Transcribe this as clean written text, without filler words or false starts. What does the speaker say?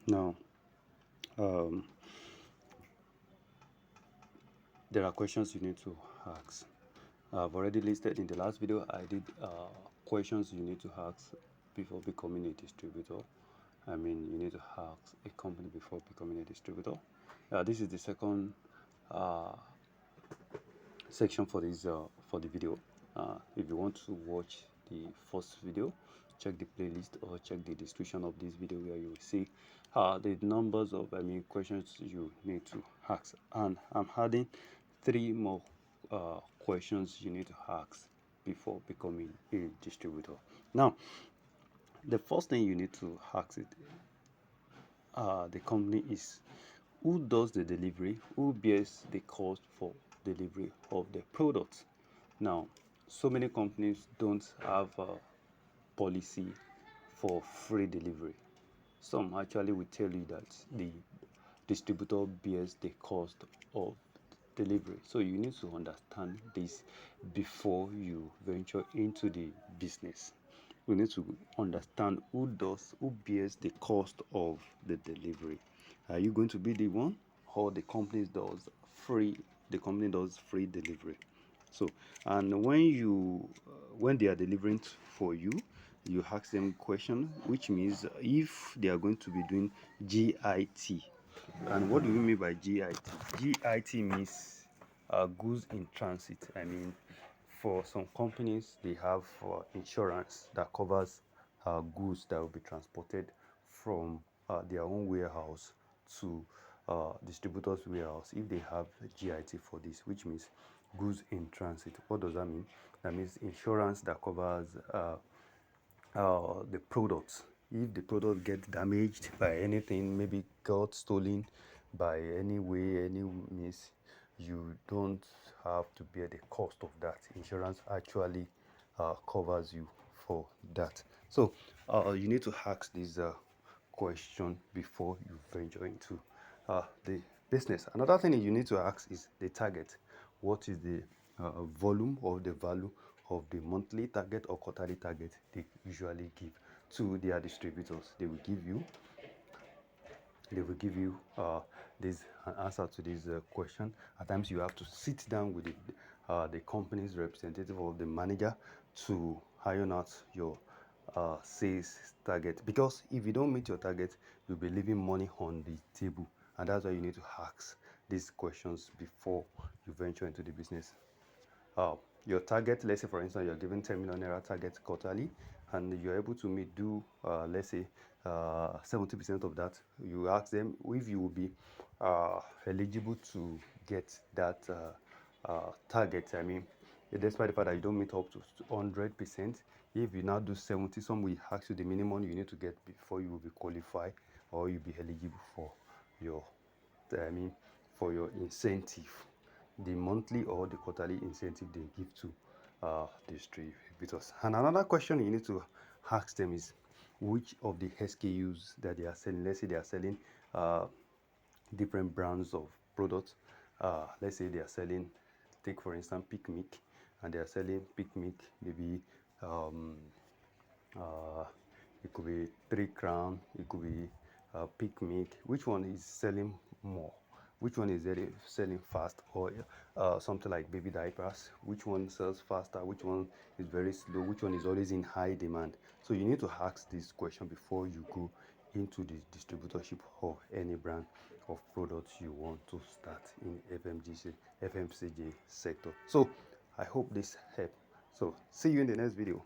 Now, um, there are questions you need to ask. I've already listed in the last video. I did questions you need to ask before becoming a distributor. I mean, you need to ask a company before becoming a distributor. This is the second uh, section for this for the video. If you want to watch the first video, check the playlist or check the description of this video where you will see the numbers of questions you need to ask, and I'm adding 3 more questions you need to ask before becoming a distributor. Now, the first thing you need to ask the company is, who does the delivery, who bears the cost for delivery of the product. Now, so many companies don't have a policy for free delivery. Some actually will tell you that the distributor bears the cost of delivery. So you need to understand this before you venture into the business. We need to understand who bears the cost of the delivery. Are you going to be the one, or the company does free delivery? So, and when they are delivering for you, you ask them question, which means if they are going to be doing GIT. And what do we mean by GIT? GIT means goods in transit. I mean, for some companies, they have insurance that covers goods that will be transported from their own warehouse to distributors' warehouse if they have GIT for this, which means goods in transit. What does that mean? That means insurance that covers the products. If the product gets damaged by anything, maybe got stolen by any way, any means, you don't have to bear the cost of that. Insurance actually covers you for that. So you need to ask this question before you venture into the business. Another thing you need to ask is the target. What is the volume or the value of the monthly target or quarterly target they usually give to their distributors? They will give you this answer to this question. At times you have to sit down with the company's representative or the manager to iron out your sales target, because if you don't meet your target, you'll be leaving money on the table, and that's why you need to ask these questions before you venture into the business. Your target, let's say for instance you're given 10 million naira target quarterly, and you're able to meet, let's say 70% of that. You ask them if you will be eligible to get that target. I mean, despite the fact that you don't meet up to 100%, if you now do 70, some will ask you the minimum you need to get before you will be qualified, or you'll be eligible for your I mean for your incentive, the monthly or the quarterly incentive they give to distributors. And another question you need to ask them is, which of the SKUs that they are selling. Let's say they are selling different brands of products. Let's say they are selling, take for instance Picnic, and they are selling Picnic maybe uh, it could be 3 crown, it could be Picnic. Which one is selling more? Which one is selling fast? Or something like baby diapers, which one sells faster? Which one is very slow? Which one is always in high demand? So you need to ask this question before you go into the distributorship of any brand of products you want to start in FMCG sector. So I hope this helped. So see you in the next video.